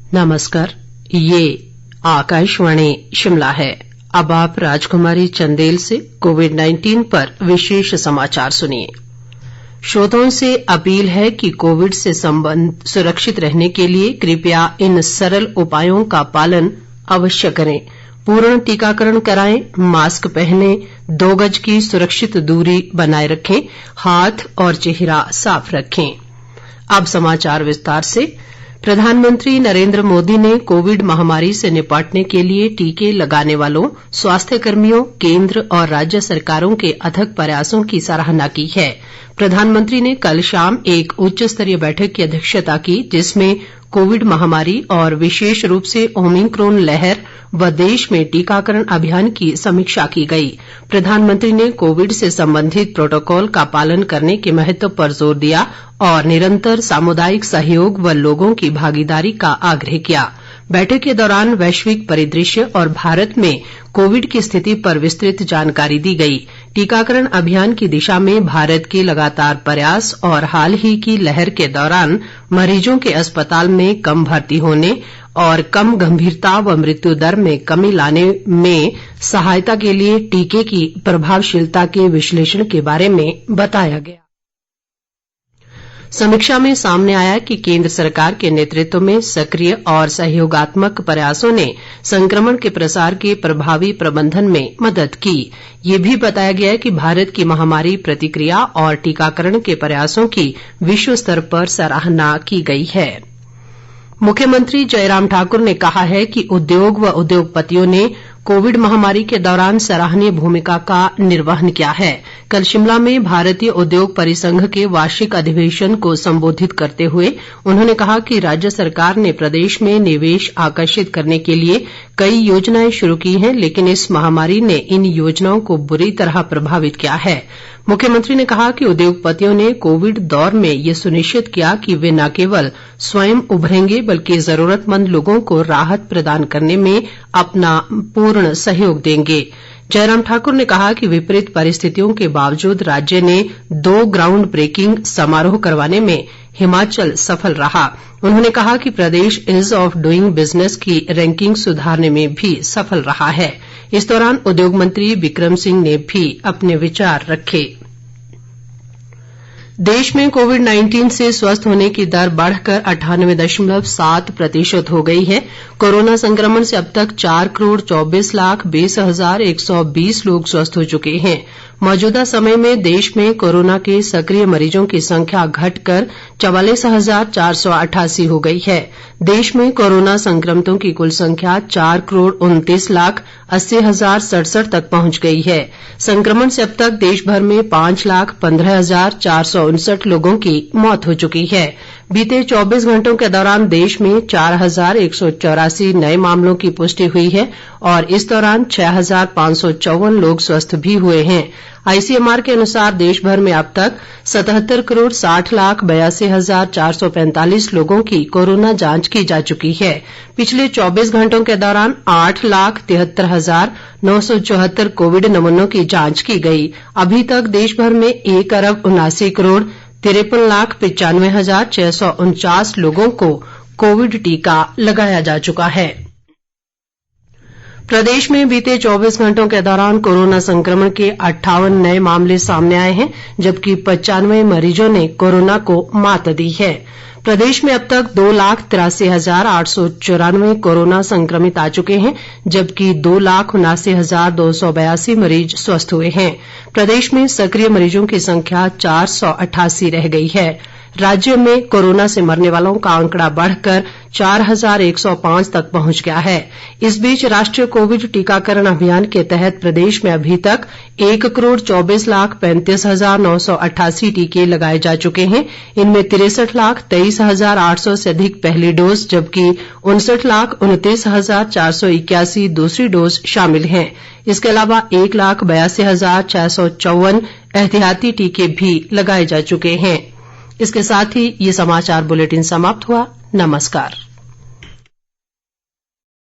नमस्कार, ये आकाशवाणी शिमला है। अब आप राजकुमारी चंदेल से कोविड-19 पर विशेष समाचार सुनिए। श्रोताओं से अपील है कि कोविड से सुरक्षित रहने के लिए कृपया इन सरल उपायों का पालन अवश्य करें। पूर्ण टीकाकरण कराएं, मास्क पहनें, 2 गज की सुरक्षित दूरी बनाए रखें, हाथ और चेहरा साफ रखें। अब समाचार विस्तार से। प्रधानमंत्री नरेंद्र मोदी ने कोविड महामारी से निपटने के लिए टीके लगाने वालों, स्वास्थ्य कर्मियों, केंद्र और राज्य सरकारों के अथक प्रयासों की सराहना की है। प्रधानमंत्री ने कल शाम एक उच्च स्तरीय बैठक की अध्यक्षता की, जिसमें कोविड महामारी और विशेष रूप से ओमिक्रॉन लहर व देश में टीकाकरण अभियान की समीक्षा की गई। प्रधानमंत्री ने कोविड से संबंधित प्रोटोकॉल का पालन करने के महत्व पर जोर दिया और निरंतर सामुदायिक सहयोग व लोगों की भागीदारी का आग्रह किया। बैठक के दौरान वैश्विक परिदृश्य और भारत में कोविड की स्थिति पर विस्तृत जानकारी दी गई। टीकाकरण अभियान की दिशा में भारत के लगातार प्रयास और हाल ही की लहर के दौरान मरीजों के अस्पताल में कम भर्ती होने और कम गंभीरता व मृत्यु दर में कमी लाने में सहायता के लिए टीके की प्रभावशीलता के विश्लेषण के बारे में बताया गया। समीक्षा में सामने आया कि केंद्र सरकार के नेतृत्व में सक्रिय और सहयोगात्मक प्रयासों ने संक्रमण के प्रसार के प्रभावी प्रबंधन में मदद की। ये भी बताया गया कि भारत की महामारी प्रतिक्रिया और टीकाकरण के प्रयासों की विश्व स्तर पर सराहना की गई है। मुख्यमंत्री जयराम ठाकुर ने कहा है कि उद्योग व उद्योगपतियों ने कोविड महामारी के दौरान सराहनीय भूमिका का निर्वहन किया है। कल शिमला में भारतीय उद्योग परिसंघ के वार्षिक अधिवेशन को संबोधित करते हुए उन्होंने कहा कि राज्य सरकार ने प्रदेश में निवेश आकर्षित करने के लिए कई योजनाएं शुरू की हैं, लेकिन इस महामारी ने इन योजनाओं को बुरी तरह प्रभावित किया है। मुख्यमंत्री ने कहा कि उद्योगपतियों ने कोविड दौर में ये सुनिश्चित किया कि वे न केवल स्वयं उभरेंगे बल्कि जरूरतमंद लोगों को राहत प्रदान करने में अपना पूर्ण सहयोग देंगे। जयराम ठाकुर ने कहा कि विपरीत परिस्थितियों के बावजूद राज्य ने 2 ग्राउंड ब्रेकिंग समारोह करवाने में हिमाचल सफल रहा। उन्होंने कहा कि प्रदेश ईज ऑफ डूइंग बिजनेस की रैंकिंग सुधारने में भी सफल रहा है। इस दौरान उद्योग मंत्री बिक्रम सिंह ने भी अपने विचार रखे। देश में कोविड-19 से स्वस्थ होने की दर बढ़कर 98.7% हो गई है। कोरोना संक्रमण से अब तक 4,24,20,120 लोग स्वस्थ हो चुके हैं। मौजूदा समय में देश में कोरोना के सक्रिय मरीजों की संख्या घटकर 44,488 हो गई है। देश में कोरोना संक्रमितों की कुल संख्या 4,29,80,067 तक पहुंच गई है। संक्रमण से अब तक देश भर में 5,15,459 लोगों की मौत हो चुकी है। बीते 24 घंटों के दौरान देश में 4,184 नए मामलों की पुष्टि हुई है और इस दौरान 6,554 लोग स्वस्थ भी हुए हैं। आईसीएमआर के अनुसार देश भर में अब तक 77,60,82,445 लोगों की कोरोना जांच की जा चुकी है। पिछले 24 घंटों के दौरान 8,73,974 कोविड नमूनों की जांच की गई। अभी तक देश भर में 1,79,53,95,649 लोगों को कोविड टीका लगाया जा चुका है। प्रदेश में बीते 24 घंटों के दौरान कोरोना संक्रमण के 58 नए मामले सामने आए हैं, जबकि 95 मरीजों ने कोरोना को मात दी है। प्रदेश में अब तक 2,83,894 कोरोना संक्रमित आ चुके हैं, जबकि 2,79,282 मरीज स्वस्थ हुए हैं। प्रदेश में सक्रिय मरीजों की संख्या 488 रह गई है। राज्य में कोरोना से मरने वालों का आंकड़ा बढ़कर 4,105 तक पहुंच गया है। इस बीच राष्ट्रीय कोविड टीकाकरण अभियान के तहत प्रदेश में अभी तक 1,24,35,988 टीके लगाए जा चुके हैं। इनमें 63,23,800 से अधिक पहली डोज, जबकि 59,29,481 दूसरी डोज शामिल हैं। इसके अलावा 1,82,654 एहतियाती टीके भी लगाए जा चुके हैं। इसके साथ ही ये समाचार बुलेटिन समाप्त हुआ। नमस्कार।